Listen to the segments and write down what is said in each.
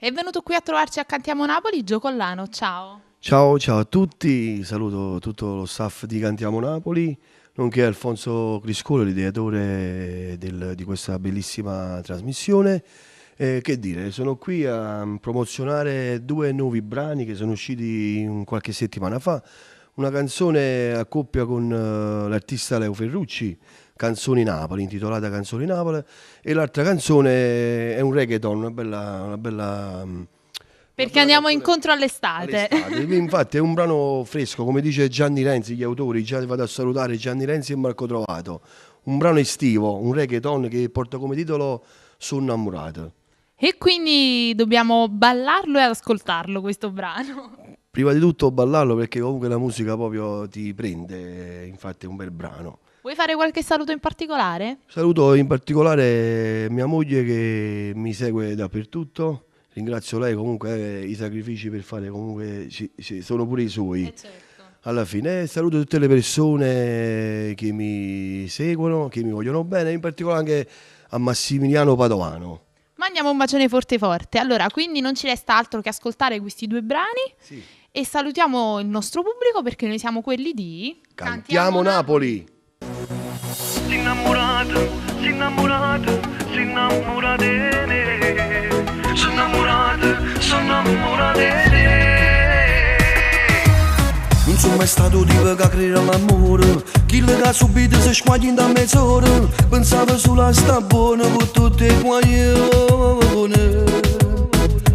È venuto qui a trovarci a Cantiamo Napoli Gio Collano, ciao. Ciao a tutti, saluto tutto lo staff di Cantiamo Napoli, nonché Alfonso Criscolo, l'ideatore di questa bellissima trasmissione. Che dire, sono qui a promozionare due nuovi brani che sono usciti qualche settimana fa. Una canzone a coppia con l'artista Leo Ferrucci, Canzoni Napoli, intitolata Canzoni Napoli, e l'altra canzone è un reggaeton, una bella Perché andiamo incontro all'estate. Infatti è un brano fresco, come dice Gianni Renzi, gli autori, già vado a salutare Gianni Renzi e Marco Trovato. Un brano estivo, un reggaeton che porta come titolo Sono innamorato. E quindi dobbiamo ballarlo e ascoltarlo questo brano. Prima di tutto ballarlo perché comunque la musica proprio ti prende, infatti è un bel brano. Vuoi fare qualche saluto in particolare? Saluto in particolare mia moglie che mi segue dappertutto. Ringrazio lei, comunque i sacrifici per fare comunque sono pure i suoi. Certo. Alla fine saluto tutte le persone che mi seguono, che mi vogliono bene, in particolare anche a Massimiliano Padovano. Mandiamo un bacione forte forte. Allora, quindi non ci resta altro che ascoltare questi due brani. Sì. E salutiamo il nostro pubblico perché noi siamo quelli di Cantiamo Napoli. Si innamorata di me. Sono innamorata di te. Non sono mai stato tipo che crede all'amore. Chi che ha subito si squaglia da mezz'ora. Pensavo solo a sta buona con tutte le guaglione.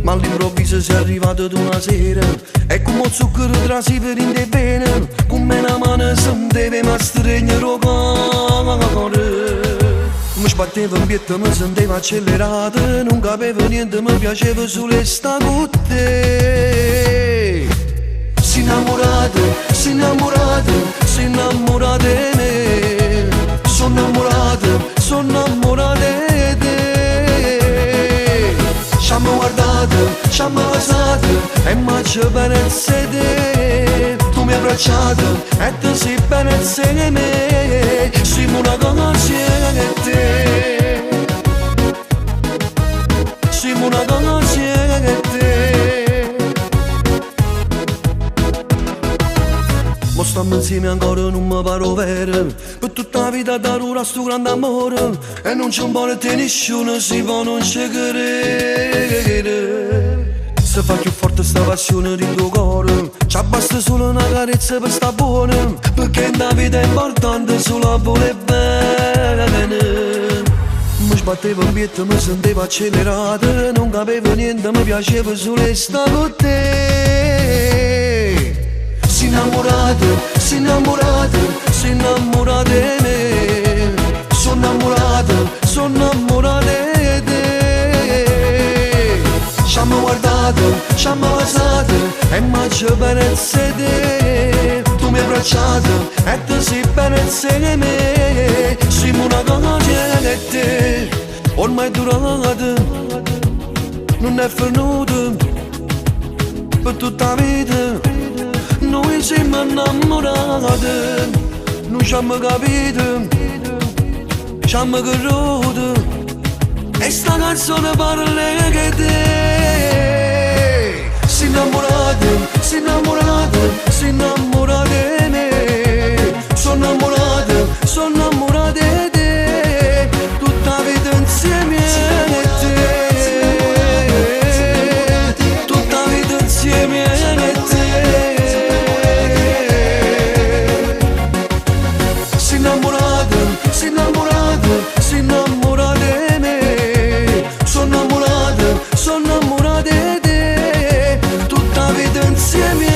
Ma all'improvviso sei arrivato ad una sera e come zucchero tra si per in te bene. Come una mano si mi deve ma stregna rocore. Mi sbattevo in pietta, mi sentivo accelerato. Non capivo niente, mi piaceva solo sta con te. Si innamorata di me. Sono innamorata di te. Ci hanno guardato, ci hanno basato e mangia bene te. Tu mi hai abbracciato e tu sei bene insieme a me. Siamo una conoscenza di te. Siamo una conoscenza di te. Ma stiamo insieme ancora non mi paro vero. Per tutta la vita darò sto grande amore. E non c'è un buono te nessuno si può non ci credere. Se fa più forte sta passione di tuo cuore, ci basta solo una carezza per sta buona. Perché in la vita è importante solo a voler bene. Mi sbattevo in pietta, mi sentivo accelerato. Non capivo niente, mi piaceva solo sta con te. Si innamorata di me. Sono innamorata di te. Ci hanno guardato, ci hanno basato e mangia bene te. Tu mi hai abbracciato e tu sei bene insieme a me. Siamo una conoscenza di te. Ormai è durata, non è venuta per tutta la vita. Noi siamo innamorati, non ci abbiamo capito, ci abbiamo creduto. E sta canzone parla che te. Si innamorata di me. Sono innamorata di te. Tutta la vita insieme a te. Tutta la vita insieme a te. Si innamorata di me. Sono innamorata di te. Tutta la vita insieme